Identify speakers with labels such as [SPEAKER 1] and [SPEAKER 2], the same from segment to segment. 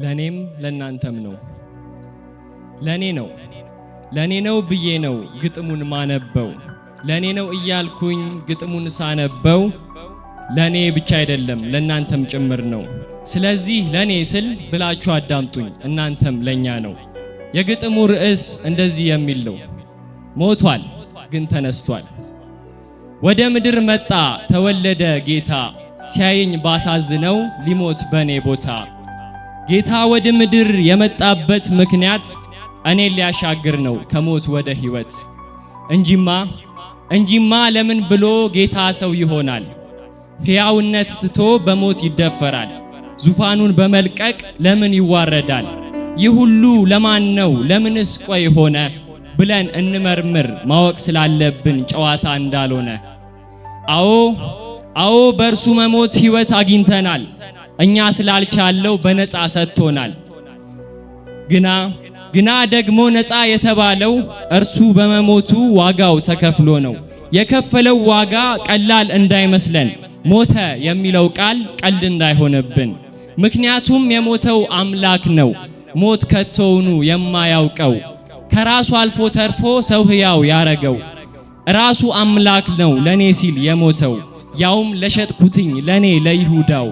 [SPEAKER 1] ለኔም ለናንተም ነው። ለኔ ነው ብዬ ነው ግጥሙን ማነበው። ለኔ ነው እያልኩኝ ግጥሙን ሳነበው ለኔ ብቻ አይደለም ለናንተም ጭምር ነው። ስለዚህ ለኔ ስል ብላችሁ አዳምጡኝ፣ እናንተም ለኛ ነው። የግጥሙ ርዕስ እንደዚህ የሚል ነው። ሞቷል ግን ተነስቷል። ወደ ምድር መጣ ተወለደ ጌታ፣ ሲያየኝ ባሳዝነው ሊሞት በኔ ቦታ። ጌታ ወደ ምድር የመጣበት ምክንያት እኔን ሊያሻግር ነው ከሞት ወደ ሕይወት። እንጂማ ለምን ብሎ ጌታ ሰው ይሆናል? ሕያውነት ትቶ በሞት ይደፈራል። ዙፋኑን በመልቀቅ ለምን ይዋረዳል? ይህ ሁሉ ለማን ነው? ለምንስ ቆይ ሆነ ብለን እንመርምር፣ ማወቅ ስላለብን ጨዋታ እንዳልሆነ። አዎ በእርሱ መሞት ሕይወት አግኝተናል። እኛ ስላልቻለው በነፃ ሰጥቶናል። ግና ደግሞ ነፃ የተባለው እርሱ በመሞቱ ዋጋው ተከፍሎ ነው። የከፈለው ዋጋ ቀላል እንዳይመስለን፣ ሞተ የሚለው ቃል ቀልድ እንዳይሆንብን። ምክንያቱም የሞተው አምላክ ነው፣ ሞት ከቶውኑ የማያውቀው። ከራሱ አልፎ ተርፎ ሰው ሕያው ያረገው ራሱ አምላክ ነው ለኔ ሲል የሞተው፣ ያውም ለሸጥኩትኝ ለኔ ለይሁዳው።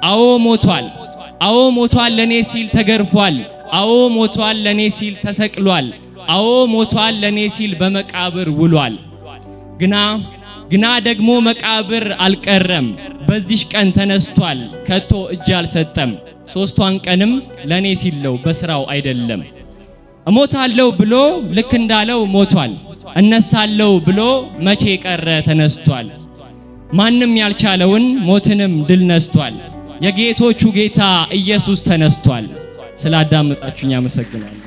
[SPEAKER 1] አዎ ሞቷል ለኔ ሲል ተገርፏል። አዎ ሞቷል ለኔ ሲል ተሰቅሏል። አዎ ሞቷል ለኔ ሲል በመቃብር ውሏል። ግና ደግሞ መቃብር አልቀረም፣ በዚህ ቀን ተነስቷል፣ ከቶ እጅ አልሰጠም። ሶስቷን ቀንም ለኔ ሲል ነው በስራው አይደለም። እሞታለሁ ብሎ ልክ እንዳለው ሞቷል። እነሳለሁ ብሎ መቼ ቀረ ተነስቷል። ማንም ያልቻለውን ሞትንም ድል ነስቷል። የጌቶቹ ጌታ ኢየሱስ ተነስቷል። ስላዳመጣችሁኝ አመሰግናለሁ።